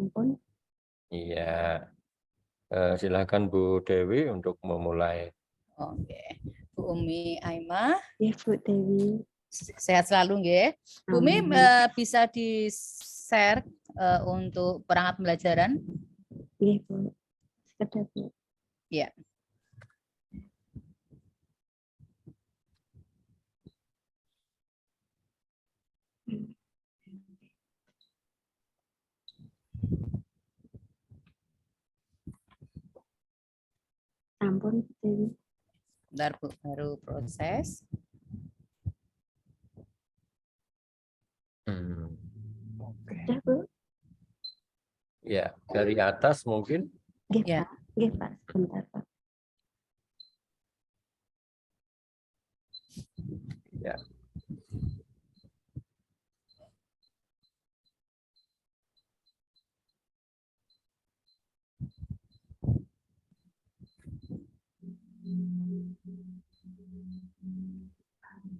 Ampun. Iya. Silakan Bu Dewi untuk memulai. Oke. Bu Umi Aimah, Ya Bu Dewi. sehat selalu nggih. Bu Umi Amin. bisa di-share untuk perangkat pembelajaran? Iya Bu. Sekedar Bu. Iya. Ampun Bu Dewi. Bentar Bu, baru proses. Oke. Sudah Bu. Ya, dari atas mungkin. Nggih Ya. Pak. Nggih Pak. Sebentar Pak. Ya.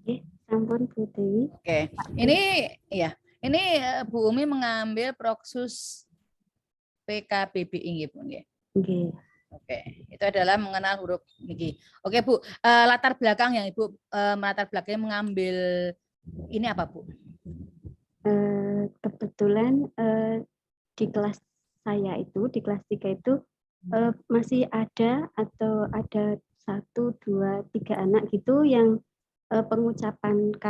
Nggih, sampun Bu Dewi. Oke. Ini ya, ini Bu Umi mengambil Proksus PKBBI nggih Bu nggih. Nggih. Oke, itu adalah mengenal huruf niki. Oke Bu, latar belakang yang Ibu latar belakangnya mengambil ini apa Bu? Kebetulan di kelas saya itu, di kelas 3 itu masih ada atau ada 1, 2, 3 anak gitu yang pengucapan K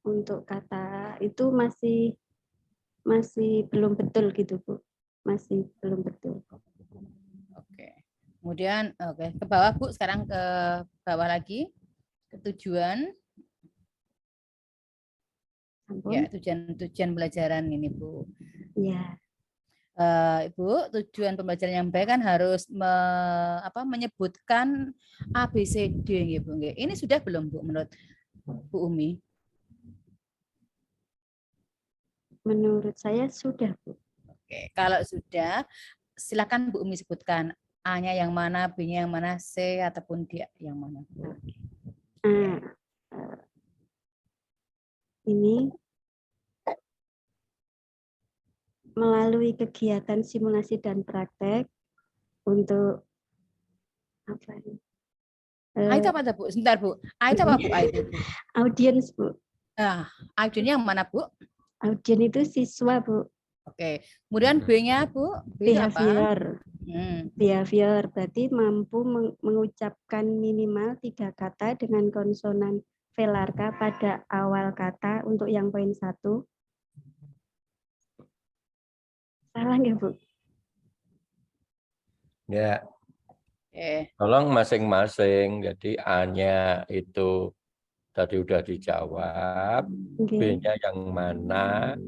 untuk kata itu masih belum betul gitu Bu. Masih belum betul. Oke. Kemudian oke, ke bawah Bu, sekarang ke bawah lagi. Ke tujuan. Ampun. Ya, tujuan pembelajaran ini Bu. Ya. Ibu, tujuan pembelajaran yang baik kan harus menyebutkan A, B, C, D gitu. Ini sudah belum Bu menurut Bu Umi? Menurut saya sudah Bu. Oke, kalau sudah silakan Bu Umi sebutkan A-nya yang mana, B-nya yang mana, C ataupun D yang mana Bu. Ini melalui kegiatan simulasi dan praktek untuk apa ini? A itu apa Bu? Sebentar Bu. A itu apa Bu? A itu Bu. Audiens Bu. Nah, A-nya yang mana Bu? Audien itu siswa Bu. Oke. Kemudian B-nya Bu? B itu apa? Behavior. Hmm. Behavior berarti mampu mengucapkan minimal 3 kata dengan konsonan velarka pada awal kata untuk yang poin 1. Salah nggak Bu? Ya. Oke. Tolong masing-masing. Jadi A-nya itu tadi udah dijawab, Okay. B-nya yang mana,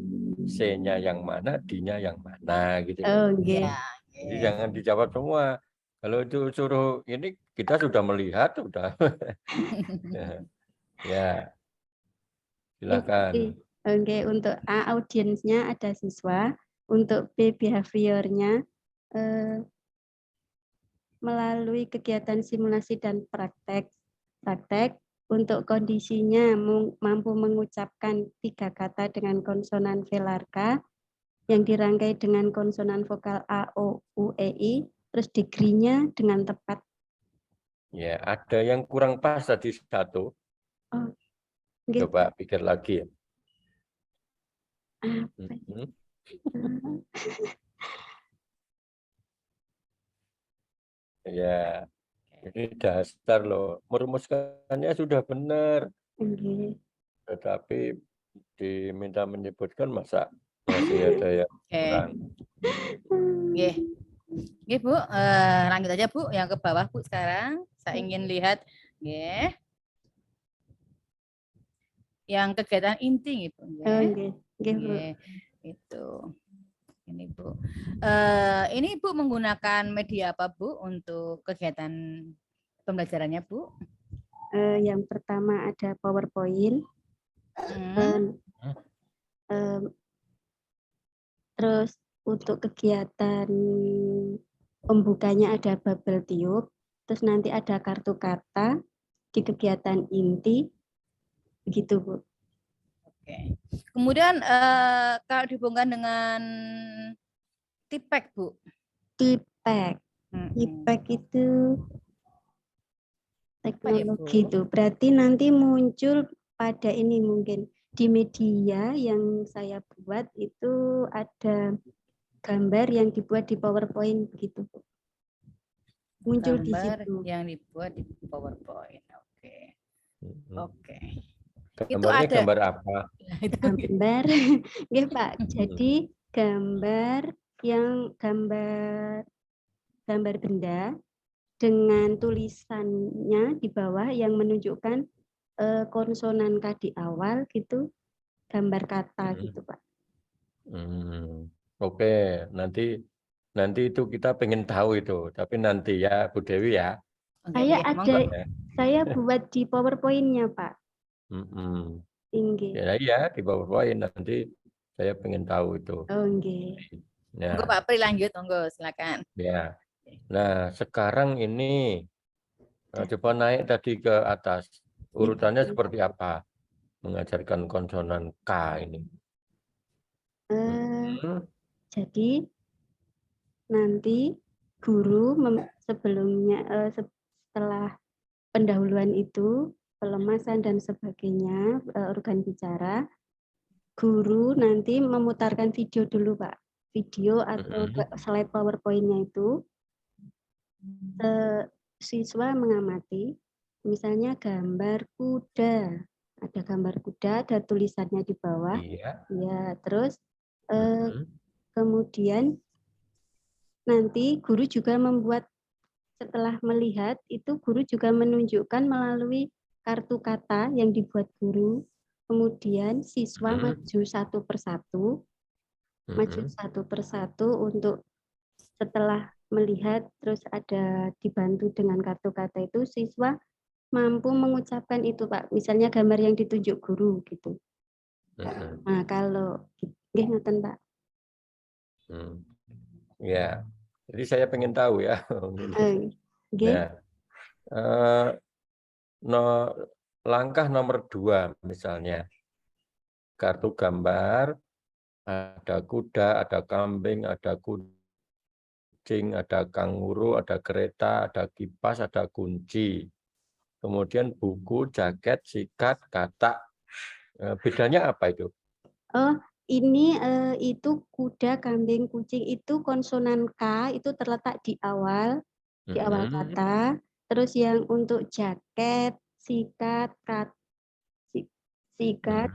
C-nya yang mana, D-nya yang mana gitu. Oh, okay. Ya. Jadi jangan dijawab semua. Kalau itu suruh ini kita sudah melihat sudah. Ya. Silakan. Oke, untuk A audiensnya ada siswa, untuk B behaviornya melalui kegiatan simulasi dan praktek. Untuk kondisinya mampu mengucapkan 3 kata dengan konsonan velarka yang dirangkai dengan konsonan vokal A, O, U, E, I, terus degree-nya dengan tepat. Ya, ada yang kurang pas tadi 1. Oh, gitu. Coba pikir lagi. Apa? Ya, ini dasar loh. Merumuskannya sudah benar. Okay. Tetapi diminta menyebutkan masa masih ada yang kurang. Oke. Oke Bu, lanjut aja Bu, yang ke bawah Bu sekarang. Saya ingin lihat, ya, yang kegiatan inti gitu. Itu. Ini Bu. Ini Bu menggunakan media apa Bu untuk kegiatan pembelajarannya Bu? Yang pertama ada PowerPoint. Terus untuk kegiatan pembukanya ada bubble tube, terus nanti ada kartu kata di kegiatan inti, begitu Bu. Oke. Kemudian kalau dihubungkan dengan Tipek, Bu. Tipek. Mm-mm. Tipek itu Apa ya, teknologi Bu? itu. Berarti nanti muncul pada ini mungkin di media yang saya buat itu ada gambar yang dibuat di PowerPoint begitu, Bu. Muncul di Gambar situ. yang dibuat di PowerPoint. Oke. Oke. Itu Gambarnya ada. gambar apa? Nah, itu. Gambar, nggih Pak. Jadi gambar yang gambar benda dengan tulisannya di bawah yang menunjukkan konsonan K di awal gitu, gambar kata gitu Pak. Oke, nanti itu kita pengen tahu itu, tapi nanti ya Bu Dewi ya. Oke, Saya nggih, monggo. ada, saya buat di PowerPoint-nya Pak. Mm-mm. Inggih. Ya, iya di PowerPoint nanti saya pengen tahu itu. Oh nggih. Monggo Ya, Pak Pri lanjut, monggo silakan. ya. Nah, sekarang ini coba naik tadi ke atas. Urutannya seperti apa? Mengajarkan konsonan K ini. Hmm, Jadi nanti guru sebelumnya setelah pendahuluan itu pelemasan dan sebagainya organ bicara, guru nanti memutarkan video dulu Pak, video atau slide PowerPoint-nya itu siswa mengamati, misalnya gambar kuda, ada gambar kuda, ada tulisannya di bawah, Iya. ya terus kemudian nanti guru juga membuat setelah melihat itu guru juga menunjukkan melalui kartu kata yang dibuat guru. Kemudian siswa maju satu persatu, untuk setelah melihat terus ada dibantu dengan kartu kata itu siswa mampu mengucapkan itu Pak. Misalnya gambar yang ditunjuk guru gitu. Nah kalau nggih ngoten Pak. Ya, jadi saya pengen tahu ya. Nggih. Nah, langkah nomor 2 misalnya, kartu gambar, ada kuda, ada kambing, ada kucing, ada kanguru, ada kereta, ada kipas, ada kunci. Kemudian buku, jaket, sikat, katak. Bedanya apa itu? Oh, ini itu kuda, kambing, kucing itu konsonan K itu terletak di awal kata. Terus yang untuk jaket, sikat, sikat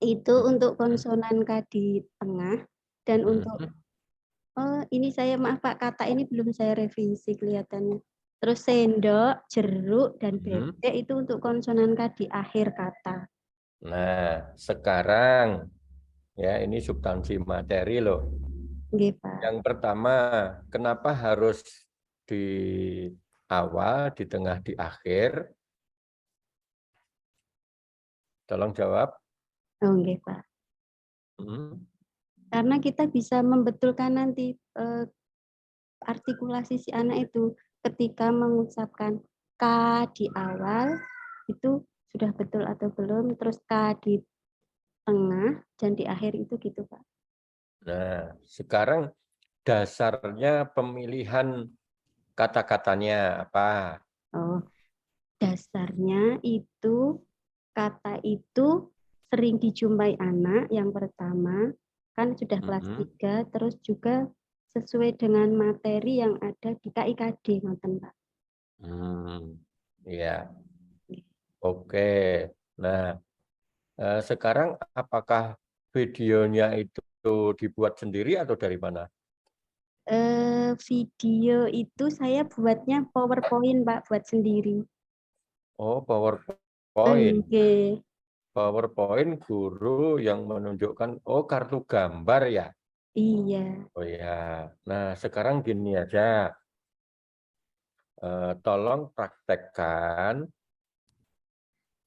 itu untuk konsonan K di tengah dan untuk ini saya maaf Pak, kata ini belum saya revisi kelihatannya. Terus sendok, jeruk dan bebek itu untuk konsonan K di akhir kata. Nah, sekarang ya ini substansi materi loh. Nggih, Pak. Yang pertama, kenapa harus di awal, di tengah, di akhir? Tolong jawab. Oh, nggih, Pak. Karena kita bisa membetulkan nanti artikulasi si anak itu ketika mengucapkan K di awal itu sudah betul atau belum, terus K di tengah dan di akhir itu gitu Pak. Nah, sekarang dasarnya pemilihan kata-katanya apa? Oh, dasarnya itu kata itu sering dijumpai anak yang pertama kan sudah kelas 3 terus juga sesuai dengan materi yang ada di KIKD ngoten Pak. Iya. Oke. Nah, sekarang apakah videonya itu dibuat sendiri atau dari mana? Video itu saya buatnya PowerPoint Pak, buat sendiri. Oh, PowerPoint. Oke. PowerPoint guru yang menunjukkan, oh kartu gambar ya? Iya. Oh ya. Nah, sekarang gini aja. Tolong praktekkan,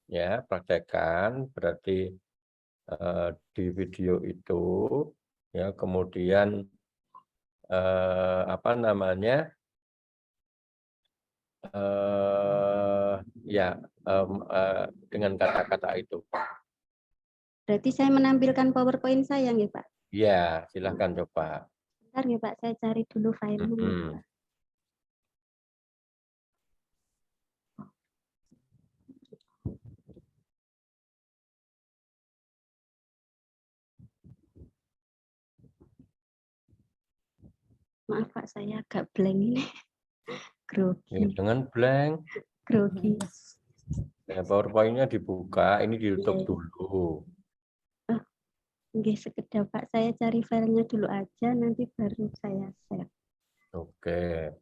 ya praktekkan berarti di video itu, ya kemudian apa namanya, ya dengan kata-kata itu. Berarti saya menampilkan PowerPoint saya nggih Pak? Ya, silahkan coba. Bentar ya Pak, saya cari dulu filenya. Mm-mm. Maaf Pak, saya agak blank ini. Ya, Grogi, dengan blank, grogi. ya, PowerPoint-nya dibuka, ini ditutup Iya. dulu. Nggih, sekedar Pak, saya cari filenya dulu aja, nanti baru saya share. Oke.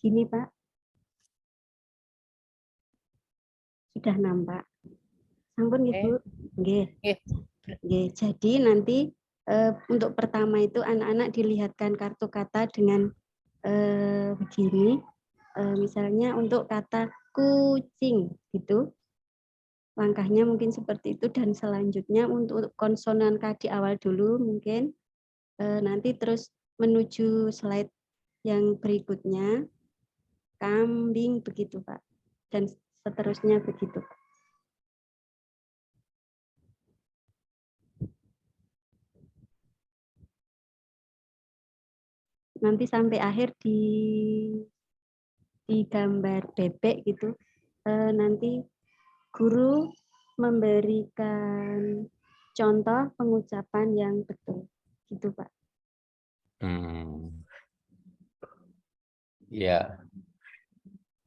Gini Pak, sudah nampak. Sampun nggih, Bu? Nggih. Nggih. Nggih, jadi nanti untuk pertama itu anak-anak dilihatkan kartu kata dengan begini. Misalnya untuk kata kucing gitu. Langkahnya mungkin seperti itu, dan selanjutnya untuk konsonan K di awal dulu mungkin, nanti terus menuju slide yang berikutnya, kambing begitu Pak, dan seterusnya begitu. Nanti sampai akhir di gambar bebek gitu, nanti guru memberikan contoh pengucapan yang betul, gitu Pak. Ya,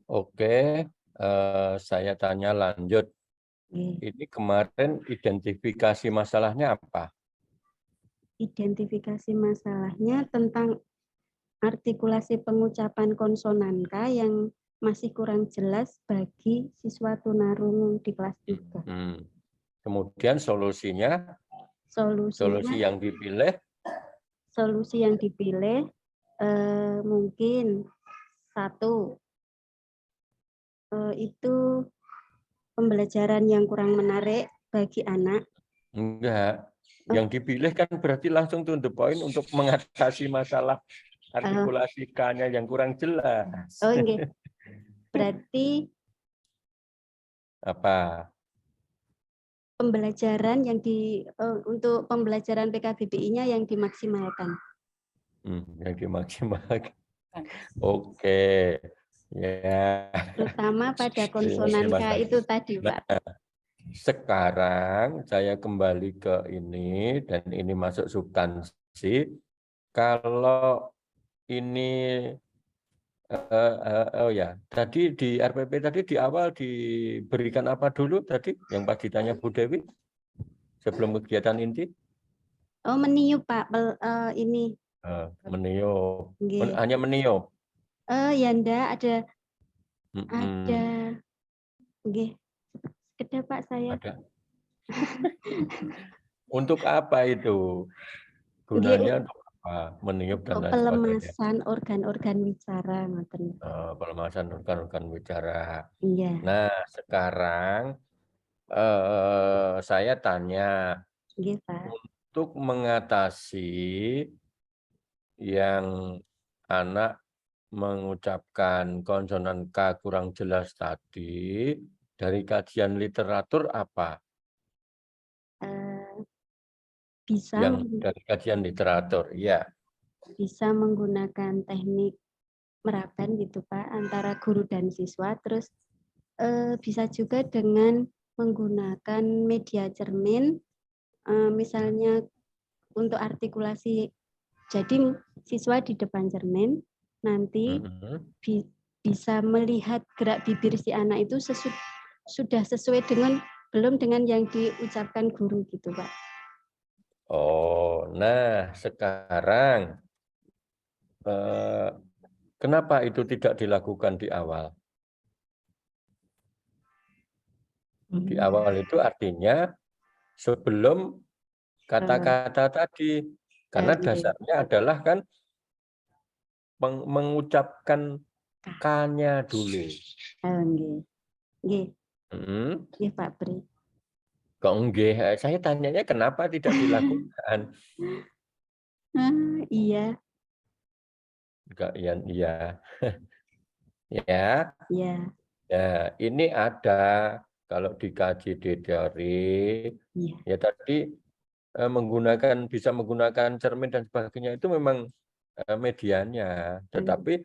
oke. Saya tanya lanjut. Ini kemarin identifikasi masalahnya apa? Identifikasi masalahnya tentang artikulasi pengucapan konsonan K yang masih kurang jelas bagi siswa tunarungu di kelas 3. Kemudian solusi yang dipilih? Solusi yang dipilih mungkin satu, itu pembelajaran yang kurang menarik bagi anak. Enggak. Yang dipilih kan berarti langsung to the point untuk mengatasi masalah artikulasi K-nya yang kurang jelas. Oh, enggak. Berarti Apa? pembelajaran yang untuk pembelajaran PKBBI-nya yang dimaksimalkan. Yang dimaksimalkan. Oke. Ya. Terutama pada konsonan K itu tadi, Pak. Sekarang saya kembali ke ini, dan ini masuk substansi. Kalau ini oh ya, tadi di RPP tadi di awal diberikan apa dulu tadi yang pas ditanya Bu Dewi sebelum kegiatan inti? Oh, meniup Pak, ini. Meniup. Nggih. Hanya meniup. Ya ndak ada nggih. Sekedar Pak saya. Ada. Untuk apa itu? Gunanya untuk apa? Meniup dan lain sebagainya. Pelemasan organ-organ wicara, ngoten. Pelemasan organ-organ wicara. Iya. Nah, sekarang saya tanya, Nggih, Pak. untuk mengatasi yang anak mengucapkan konsonan K kurang jelas tadi, dari kajian literatur apa? Bisa Dari kajian literatur, ya. Bisa menggunakan teknik merapen gitu Pak, antara guru dan siswa. Terus bisa juga dengan menggunakan media cermin, misalnya untuk artikulasi. Jadi siswa di depan cermin nanti bisa melihat gerak bibir si anak itu sudah sesuai belum dengan yang diucapkan guru gitu Pak. Oh, nah sekarang kenapa itu tidak dilakukan di awal? Di awal itu artinya sebelum kata-kata tadi. Karena Oke. dasarnya adalah kan mengucapkan K-nya dulu. Nggih. Nggih, Hmm. nggih Pak Pri. Kok nggih? Saya tanyanya kenapa tidak dilakukan? Iya, Enggak, iya. Ya, iya. ya, ini ada kalau dikaji di teori, Iya. ya tadi bisa menggunakan cermin dan sebagainya itu memang medianya. Tetapi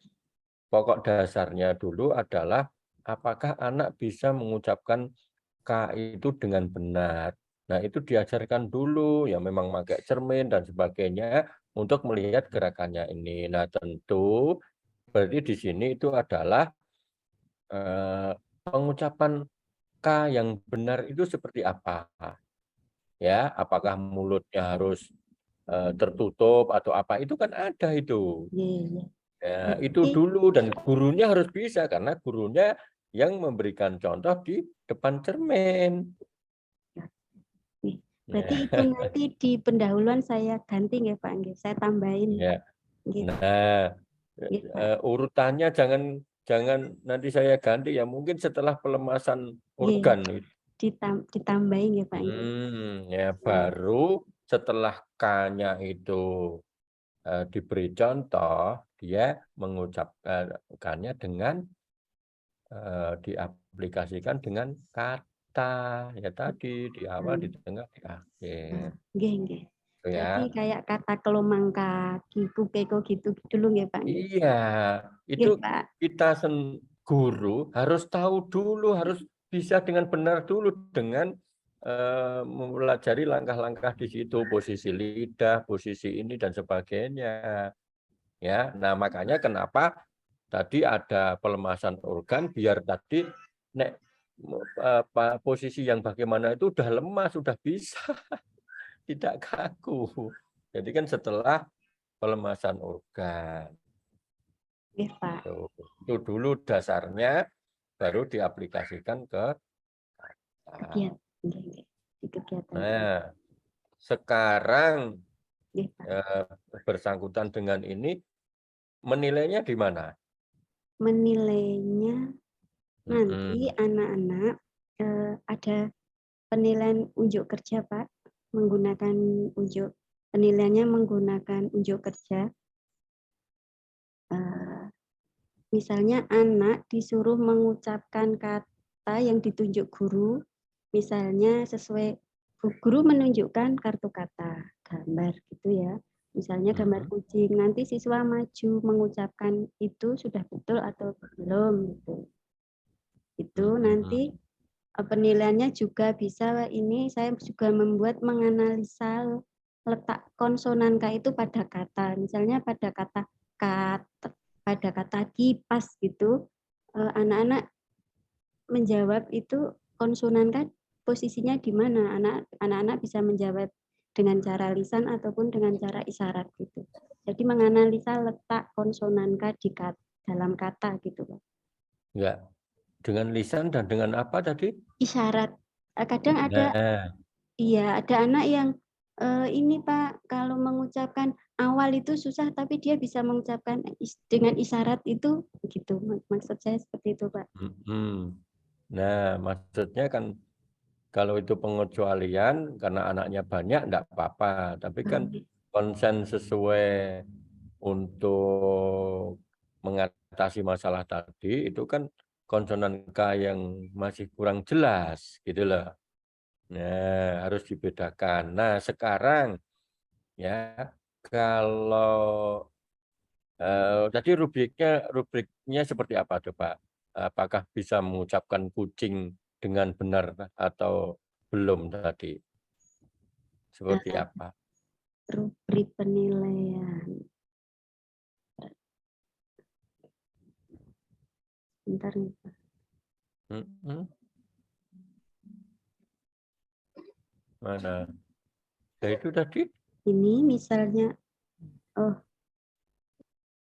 pokok dasarnya dulu adalah apakah anak bisa mengucapkan K itu dengan benar. Nah, itu diajarkan dulu, ya memang pakai cermin dan sebagainya untuk melihat gerakannya ini. Nah, tentu berarti di sini itu adalah pengucapan K yang benar itu seperti apa? Ya, apakah mulutnya harus tertutup atau apa? Itu kan ada itu. Iya. Ya, itu Berarti dulu dan gurunya harus bisa karena gurunya yang memberikan contoh di depan cermin. nih, berarti Ya, itu nanti di pendahuluan saya ganti nggih Pak nggih. Saya tambahin ya. nggih. Nah, Nggih Pak. urutannya jangan nanti saya ganti ya mungkin setelah pelemasan Nggih, organ itu. ditambahin nggih Pak nggih. Ya baru setelah K-nya itu diberi contoh, dia mengucapkannya dengan diaplikasikan dengan kata ya tadi di awal, di tengah, di akhir. Nggih, nggih. Gitu Berarti ya. kayak kata kelomang kaki, kukeko gitu dulu nggih Pak nggih. Iya, itu Nggih Pak. kita guru harus tahu dulu, harus bisa dengan benar dulu dengan mempelajari langkah-langkah di situ, posisi lidah, posisi ini dan sebagainya. Ya, nah makanya kenapa tadi ada pelemasan organ biar tadi nek posisi yang bagaimana itu udah lemah, sudah bisa, tidak kaku. Jadi kan setelah pelemasan organ. Nggih Pak. Itu dulu dasarnya, baru diaplikasikan ke Kegiatan. Nggih, nggih. Di kegiatan. Nah, sekarang Nggih Pak. bersangkutan dengan ini, menilainya di mana? Menilainya nanti anak-anak ada penilaian unjuk kerja Pak, menggunakan penilaiannya menggunakan unjuk kerja. Misalnya anak disuruh mengucapkan kata yang ditunjuk guru, misalnya sesuai guru menunjukkan kartu kata, gambar gitu ya. Misalnya gambar kucing, nanti siswa maju mengucapkan itu sudah betul atau belum gitu. Itu nanti penilaiannya juga bisa ini saya juga menganalisa letak konsonan K itu pada kata. Misalnya pada kata kipas gitu, anak-anak menjawab itu konsonan K posisinya di mana. Anak-anak bisa menjawab dengan cara lisan ataupun dengan cara isyarat gitu. Jadi menganalisa letak konsonan K dalam kata gitu, Pak. Ya, dengan lisan dan dengan apa tadi? Isyarat. Kadang ada Nah, ada anak yang ini Pak, kalau mengucapkan awal itu susah tapi dia bisa mengucapkan dengan isyarat itu gitu. Maksud saya seperti itu, Pak. nah maksudnya kan kalau itu pengecualian karena anaknya banyak enggak apa-apa, tapi kan konsen sesuai untuk mengatasi masalah tadi itu kan konsonan K yang masih kurang jelas gitu loh. Nah, harus dibedakan. Nah, sekarang ya kalau tadi rubriknya seperti apa coba? Apakah bisa mengucapkan kucing dengan benar atau belum tadi? Seperti apa? Rubrik penilaian. Bentar nih, Pak. Mana? Ya itu tadi. Ini misalnya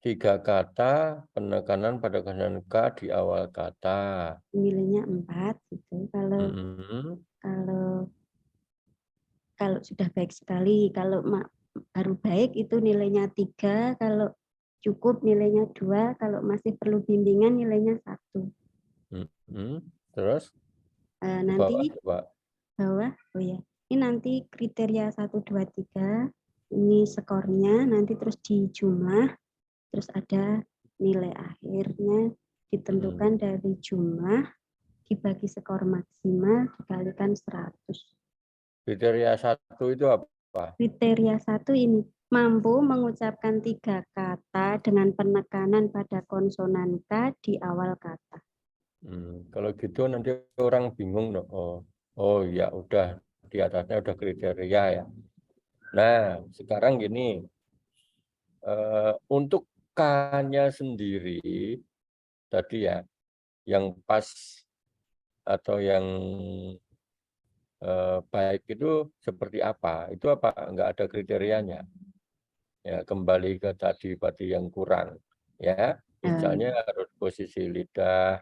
3 kata, penekanan pada konsonan K di awal kata. Nilainya 4 gitu. Kalau Mm-mm. kalau sudah baik sekali, kalau baru baik itu nilainya 3, kalau cukup nilainya 2, kalau masih perlu bimbingan nilainya 1. Mm-mm. Terus ke Nanti bawah coba. bawah, oh ya, ini nanti kriteria 1, 2, 3, ini skornya, nanti terus dijumlah, terus ada nilai akhirnya ditentukan dari jumlah, dibagi skor maksimal, dikalikan 100. Kriteria 1 itu apa? Kriteria 1 ini, mampu mengucapkan 3 kata dengan penekanan pada konsonan K di awal kata. Kalau gitu nanti orang bingung loh. Oh ya udah, di atasnya udah kriteria ya. Nah, sekarang gini, untuk K-nya sendiri tadi ya, yang pas atau yang baik itu seperti apa? Itu apa enggak ada kriterianya? Ya, kembali ke tadi yang kurang. Ya, misalnya harus posisi lidah,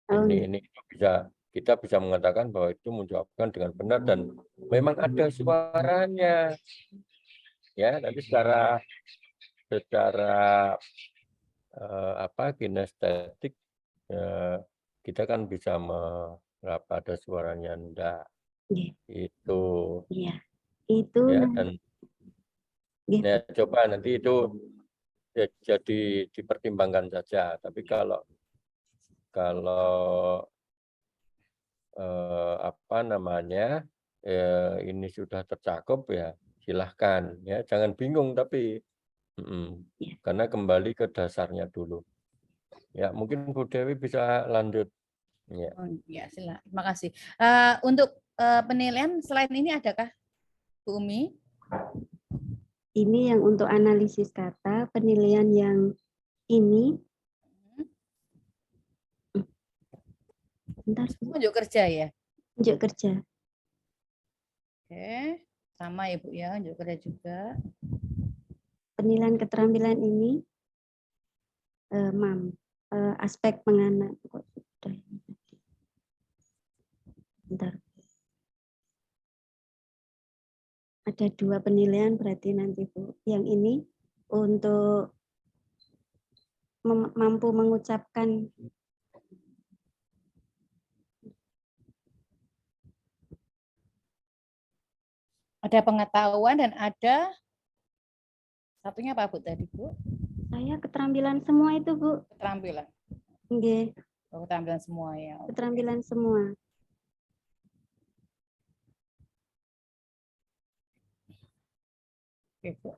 ini itu kita bisa mengatakan bahwa itu menjawabkan dengan benar dan memang ada suaranya. Ya, nanti secara kinestetik kita kan bisa ada suaranya enggak itu Iya, itu ya dan ya coba nanti itu jadi dipertimbangkan saja. Tapi kalau ini sudah tercakup ya silahkan ya, jangan bingung tapi karena kembali ke dasarnya dulu. Ya, mungkin Bu Dewi bisa lanjut. Ya. Oh, ya, silakan. Terima kasih. Untuk penilaian selain ini adakah Bu Umi? Ini yang untuk analisis kata, penilaian yang ini. Bentar, Unjuk kerja ya? unjuk kerja. Oke, sama ya Bu ya, unjuk kerja juga. Penilaian keterampilan ini, aspek mengenai, bentar. Ada 2 penilaian berarti nanti Bu. Yang ini untuk mampu mengucapkan Ada pengetahuan dan ada satunya apa Bu tadi Bu? saya keterampilan semua itu Bu. Keterampilan. Nggih, Keterampilan semua ya. keterampilan semua. Oke Bu.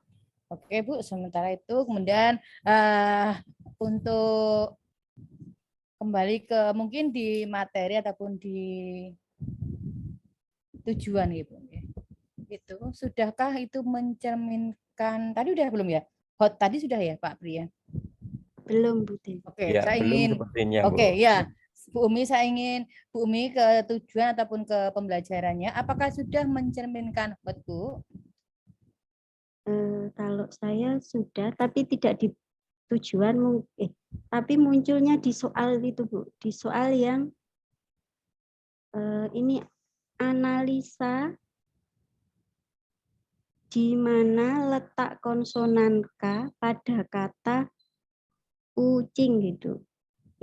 Oke Bu, sementara itu kemudian untuk kembali ke mungkin di materi ataupun di tujuan gitu. Itu sudahkah itu mencerminkan tadi udah belum ya? Hot tadi sudah ya Pak Pri ya? Belum Bu Dewi. Oke, Ya, saya belum ingin sepertinya, oke Bu. ya. Bu Umi, saya ingin Bu Umi ke tujuan ataupun ke pembelajarannya apakah sudah mencerminkan hot Bu? Kalau saya sudah, tapi tidak di tujuan tapi munculnya di soal itu Bu, di soal yang ini analisa di mana letak konsonan K pada kata kucing gitu.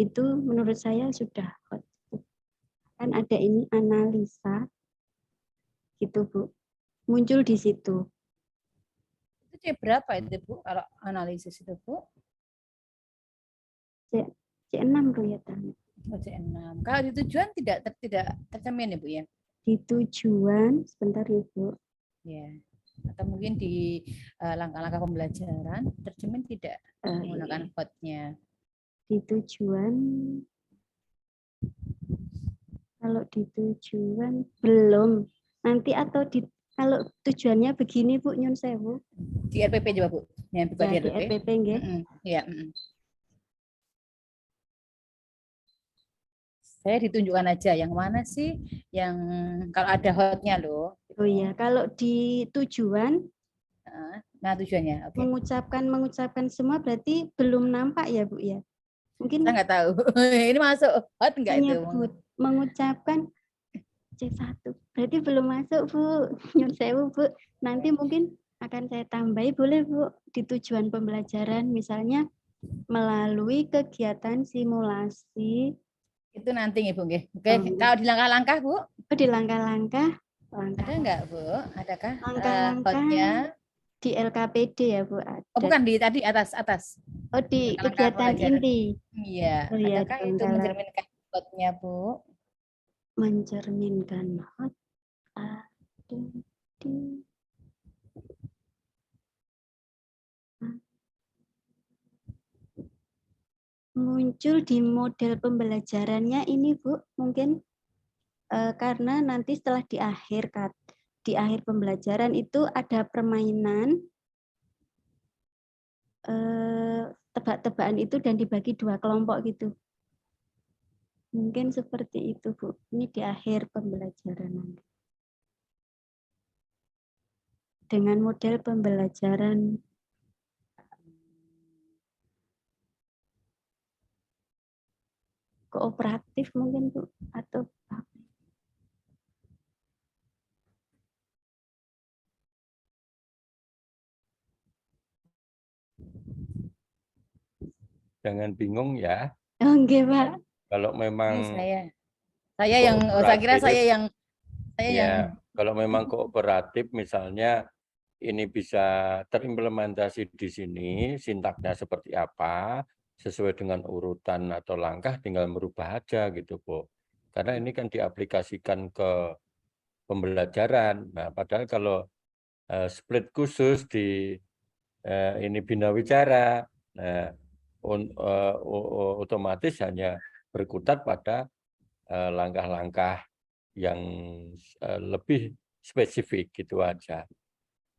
Itu menurut saya sudah hot. Kan ada ini analisa gitu Bu, muncul di situ. Itu C berapa itu Bu kalau analisis itu Bu? C6 kelihatannya. Oh, C6. Kalau di tujuan tidak tercermin ya Bu ya? Di tujuan, sebentar ya Bu. Ya. Atau mungkin di langkah-langkah pembelajaran tercermin tidak menggunakan hotnya. Di tujuan, kalau di tujuan belum. Nanti atau kalau tujuannya begini Bu, nyun sewu. Di RPP coba Bu. Ya, buka Ya, di di RPP nggih. Ya. Saya ditunjukkan aja yang mana sih yang kalau ada hotnya loh. Oh iya, kalau di tujuan Nah, tujuannya. Oke. mengucapkan semua berarti belum nampak ya Bu ya. Mungkin Saya nggak tahu. Ini masuk hot enggak itu? mengucapkan C1. Berarti belum masuk Bu. Nyun sewu Bu. Nanti mungkin akan saya tambahi boleh Bu di tujuan pembelajaran misalnya melalui kegiatan simulasi. Itu nanti Ibu nggih. Oke, kalau di langkah-langkah Bu, Di langkah-langkah ada enggak Bu? Adakah langkah-langkah hotnya? di LKPD ya Bu ada. Oh, bukan di tadi atas. Oh di Langkah-langkah kegiatan pembelajaran. inti. Iya, Oh iya, adakah di itu langkah- mencerminkan hotnya Bu? mencerminkan hot ada di muncul di model pembelajarannya ini Bu mungkin karena nanti setelah di akhir pembelajaran itu ada permainan tebak-tebakan itu dan dibagi 2 kelompok gitu. Mungkin seperti itu Bu. Ini di akhir pembelajaran nanti. Dengan model pembelajaran kooperatif mungkin Bu atau Jangan bingung ya. oh enggak Pak. Kalau Ini memang saya yang saya kira saya yang ya, kalau memang kooperatif misalnya ini bisa terimplementasi di sini, sintaknya seperti apa, sesuai dengan urutan atau langkah tinggal merubah aja gitu, Bu. Karena ini kan diaplikasikan ke pembelajaran. Nah, padahal kalau split khusus di ini bina wicara, otomatis hanya berkutat pada langkah-langkah yang lebih spesifik gitu aja.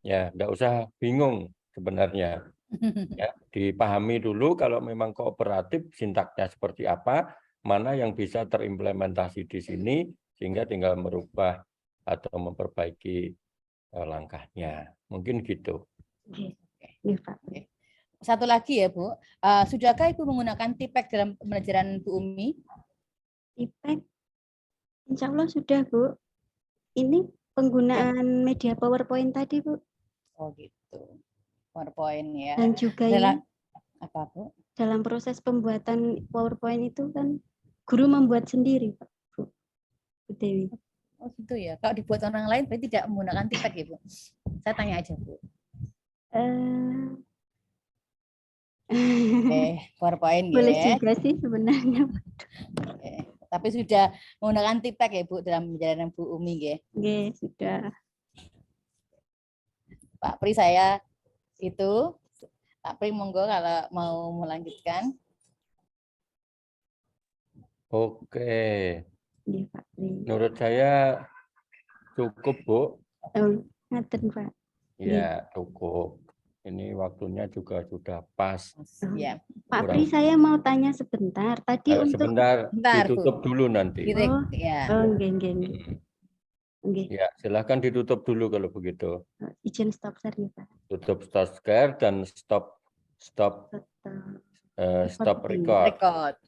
Ya, enggak usah bingung sebenarnya. Ya, dipahami dulu kalau memang kooperatif sintaknya seperti apa, mana yang bisa terimplementasi di sini sehingga tinggal merubah atau memperbaiki langkahnya. Mungkin gitu. Oke. Pak. Satu lagi ya Bu, sudahkah Ibu menggunakan TIPEK dalam pembelajaran Bu Umi? TIPEK, insya Allah sudah Bu. Ini penggunaan media PowerPoint tadi Bu. Oh gitu, PowerPoint ya. Dan juga apa Bu? Dalam proses pembuatan PowerPoint itu kan guru membuat sendiri Pak Bu Dewi. Oh gitu ya. Kalau dibuat orang lain berarti tidak menggunakan TIPEK ya Bu? Saya tanya aja Bu. PowerPoint boleh ya. juga sih sebenarnya. Tapi sudah menggunakan TIPEK ya Bu dalam pembelajaran Bu Umi ya? Oke, sudah. Pak Pri saya itu, Pak Pri monggo kalau mau melanjutkan. Oke. Iya, Pak Pri. Menurut saya cukup, Bu. Oh, ngaten, Pak. Ya, cukup. Ini waktunya juga sudah pas. Ya. Pak Pri, saya mau tanya sebentar. Tadi sebentar, ditutup dulu nanti. Ya. Oh, enggak. Ya, silahkan ditutup dulu kalau begitu. Izin stop share ya, Pak. Tutup stop share dan stop record.